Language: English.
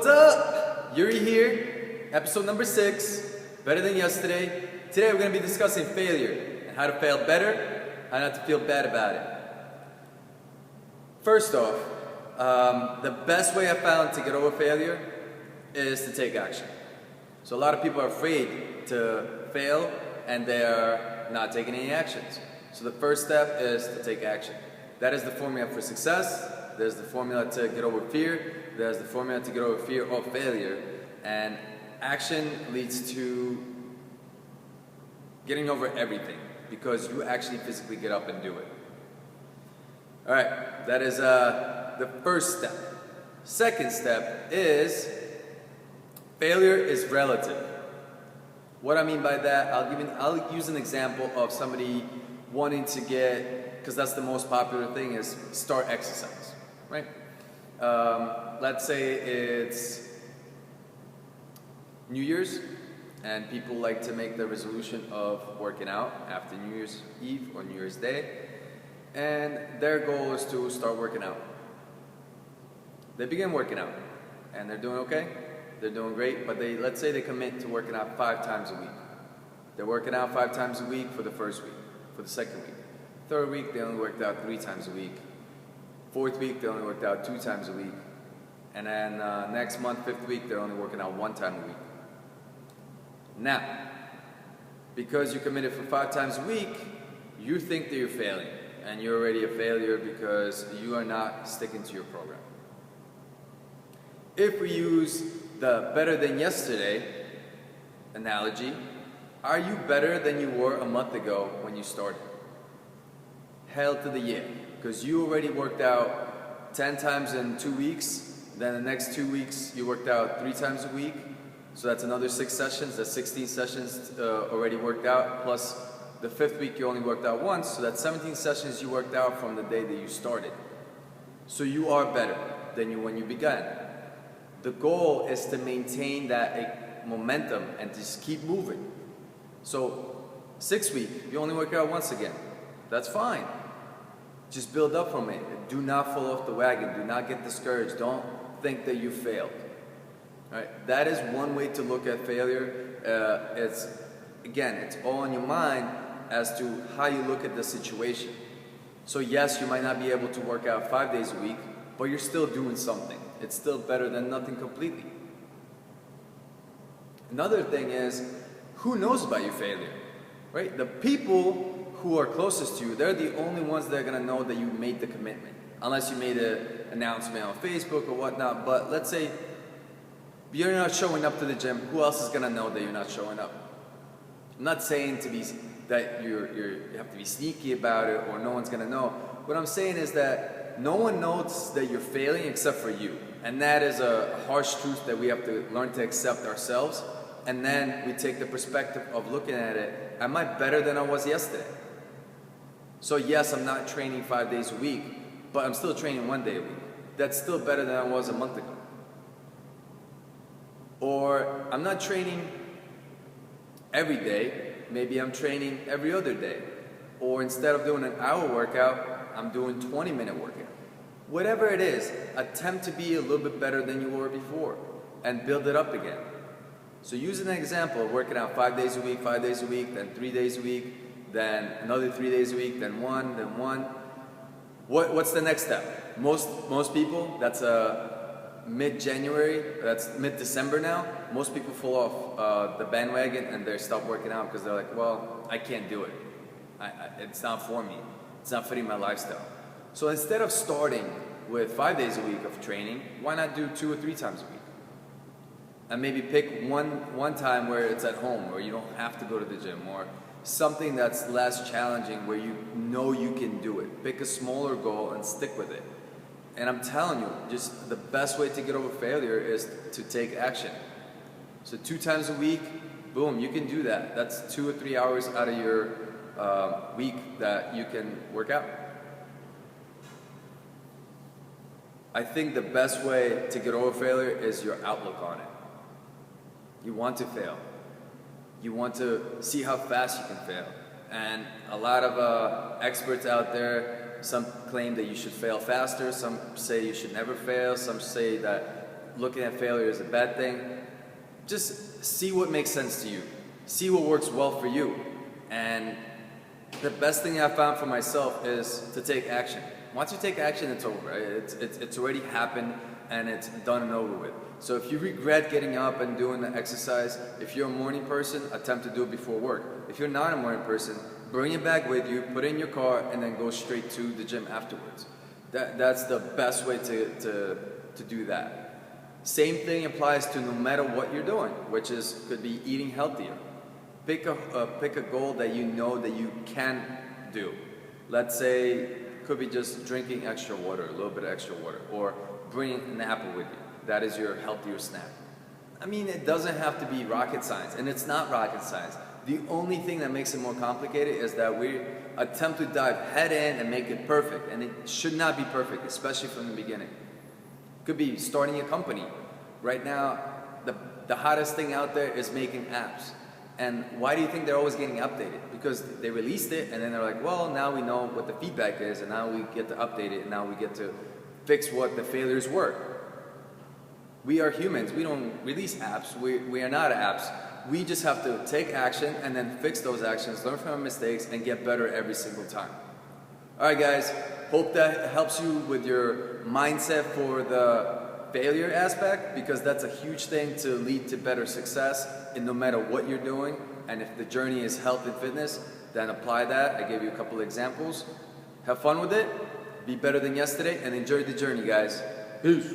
What's up? Yuri here, episode number 6, better than yesterday. Today we're going to be discussing failure and how to fail better, how not to feel bad about it. First off, the best way I found to get over failure is to take action. So a lot of people are afraid to fail and they are not taking any actions. So the first step is to take action. That is the formula for success. There's the formula to get over fear. There's the formula to get over fear of failure. And action leads to getting over everything because you actually physically get up and do it. Alright, that is the first step. Second step is failure is relative. What I mean by that, I'll use an example of somebody wanting to get, because that's the most popular thing, is start exercise, right? Let's say it's New Year's and people like to make the resolution of working out after New Year's Eve or New Year's Day, and their goal is to start working out. They begin working out and they're doing okay, they're doing great, but let's say they commit to working out 5 times a week. They're working out 5 times a week for the first week, for the second week. Third week, they only worked out 3 times a week. Fourth week, they only worked out 2 times a week. And then next month, 5th week, they're only working out 1 time a week. Now, because you committed for 5 times a week, you think that you're failing. And you're already a failure because you are not sticking to your program. If we use the better than yesterday analogy, are you better than you were a month ago when you started? Hell to the yeah, because you already worked out 10 times in 2 weeks, then the next 2 weeks you worked out 3 times a week, so that's another 6 sessions, that's 16 sessions already worked out, plus the 5th week you only worked out once, so that's 17 sessions you worked out from the day that you started. So you are better than you when you began. The goal is to maintain that momentum and just keep moving. So 6th week, you only work out once again. That's fine. Just build up from it. Do not fall off the wagon. Do not get discouraged. Don't think that you failed. All right? That is one way to look at failure. It's all in your mind as to how you look at the situation. So yes, you might not be able to work out 5 days a week, but you're still doing something. It's still better than nothing completely. Another thing is, who knows about your failure? Right? The people who are closest to you, they're the only ones that are going to know that you made the commitment. Unless you made an announcement on Facebook or whatnot. But let's say you're not showing up to the gym. Who else is going to know that you're not showing up? I'm not saying that you have to be sneaky about it or no one's going to know. What I'm saying is that no one knows that you're failing except for you. And that is a harsh truth that we have to learn to accept ourselves. And then we take the perspective of looking at it, am I better than I was yesterday? So yes, I'm not training 5 days a week, but I'm still training 1 day a week. That's still better than I was a month ago. Or I'm not training every day, maybe I'm training every other day. Or instead of doing an hour workout, I'm doing 20-minute workout. Whatever it is, attempt to be a little bit better than you were before and build it up again. So use an example of working out 5 days a week, 5 days a week, then 3 days a week, then another 3 days a week, then one, then one. What's the next step? Most people, that's mid-January, that's mid-December now, most people fall off the bandwagon and they stop working out because they're like, well, I can't do it. It's not for me. It's not fitting my lifestyle. So instead of starting with 5 days a week of training, why not do 2 or 3 times a week? And maybe pick one time where it's at home, where you don't have to go to the gym, or something that's less challenging where you know you can do it. Pick a smaller goal and stick with it. And I'm telling you, just the best way to get over failure is to take action. So 2 times a week, boom, you can do that. That's 2 or 3 hours out of your week that you can work out. I think the best way to get over failure is your outlook on it. You want to fail. You want to see how fast you can fail. And a lot of experts out there, some claim that you should fail faster, some say you should never fail, some say that looking at failure as a bad thing. Just see what makes sense to you. See what works well for you. And the best thing I found for myself is to take action. Once you take action, it's over. Right? It's already happened and it's done and over with. So if you regret getting up and doing the exercise, if you're a morning person, attempt to do it before work. If you're not a morning person, bring your bag with you, put it in your car, and then go straight to the gym afterwards. That's the best way to do that. Same thing applies to no matter what you're doing, which is could be eating healthier. Pick a goal that you know that you can do. Let's say could be just drinking extra water, a little bit of extra water, or bringing an apple with you. That is your healthier snack. I mean, it doesn't have to be rocket science, and it's not rocket science. The only thing that makes it more complicated is that we attempt to dive head in and make it perfect, and it should not be perfect, especially from the beginning. Could be starting a company. Right now, the hottest thing out there is making apps. And why do you think they're always getting updated? Because they released it and then they're like, well, now we know what the feedback is and now we get to update it and now we get to fix what the failures were. We are humans. We don't release apps. We are not apps. We just have to take action and then fix those actions, learn from our mistakes, and get better every single time. All right, guys. Hope that helps you with your mindset for the failure aspect, because that's a huge thing to lead to better success in no matter what you're doing. And if the journey is health and fitness, then apply that. I gave you a couple of examples. Have fun with it, be better than yesterday, and enjoy the journey, guys. Peace.